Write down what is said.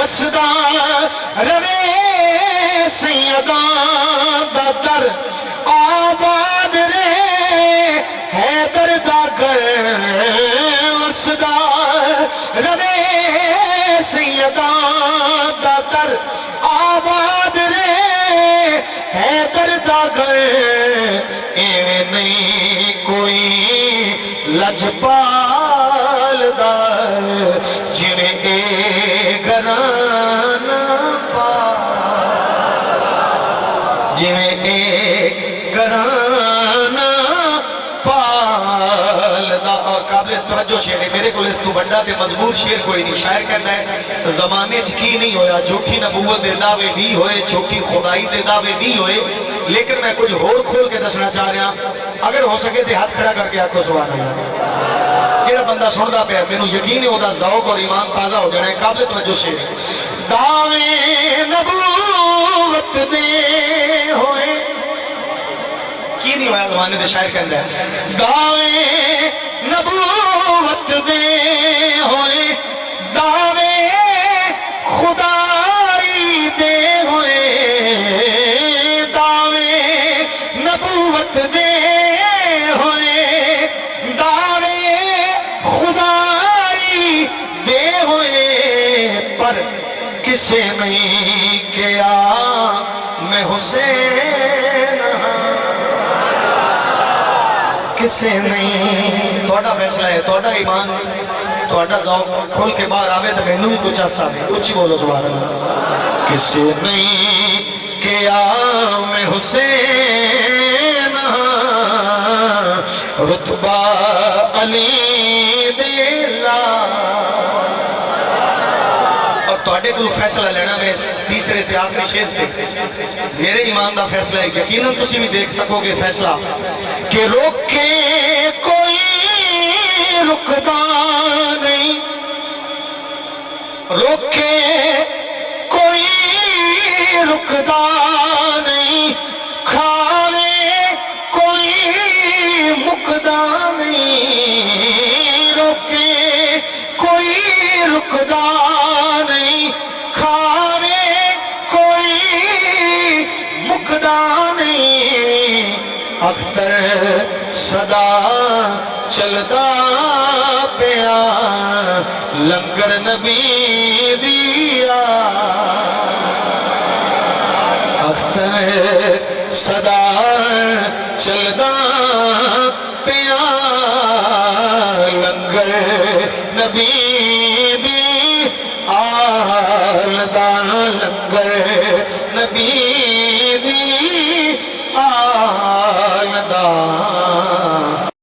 وسدا روے سیداں دا در آباد رے حیدر دا گھر وسدا روے سیداں دا در آباد رے حیدر دا گھر ایویں نہیں کوئی لجپال دا جنہیں اے گھرانا پا جنہیں اے گھرانا پال دا اور قابل توجہ شعر ہے میرے کو اس تو بڑا تے مضبوط شعر کوئی نہیں شاعر کہتا ہے زمانے چکی نہیں ہویا جھوٹی نبوت دے دعوے بھی ہوئے جھوٹی خدائی دے دعوے بھی ہوئے لیکن میں کچھ اور کھول کے دسنا چاہ رہا اگر ہو سکے تو ہاتھ کھڑا کر کے آکھو سبحان اللہ جیڑا بندہ سندا پیا مینوں یقین ہے اودا ذوق اور ایمان تازہ ہو جانا ہے قابل توجہ شعر دعوے نبوت دے ہوئے کی نہیں ہوا زمانے دے شاعر کہندا ہے دعوے نبوت دے ہوئے دعوے خدائی دے ہوئے دعوے نبوت دے ہوئے دعوے خدائی دے ہوئے پر کسے نہیں کیا میں حسین کسے نہیں توڑا فیصلہ ہے توڑا ایمان توڑا ذوق کھول کے باہر آوے تو میں نوی کچھ ایسا ہے اچھی بولو سبحان اللہ کسے نہیں کیا میں حسین رتبہ علی دیلا اور توڑے کو فیصلہ لینا میں تیسرے تے آخری شعر پہ میرے ایمان دا فیصلہ ہے یقیناً تسی بھی دیکھ سکو گے فیصلہ کہ روکے کوئی رکدا نہیں روکے کوئی رکدا نہیں کھانے کوئی مکدا نہیں روکے کوئی رکدا نہیں کھانے کوئی مکدا نہیں اختر صدا چلدا پیا لنگر نبی دیا اختر صدا چلدا پیا لنگر نبی دی آل دا لنگر نبی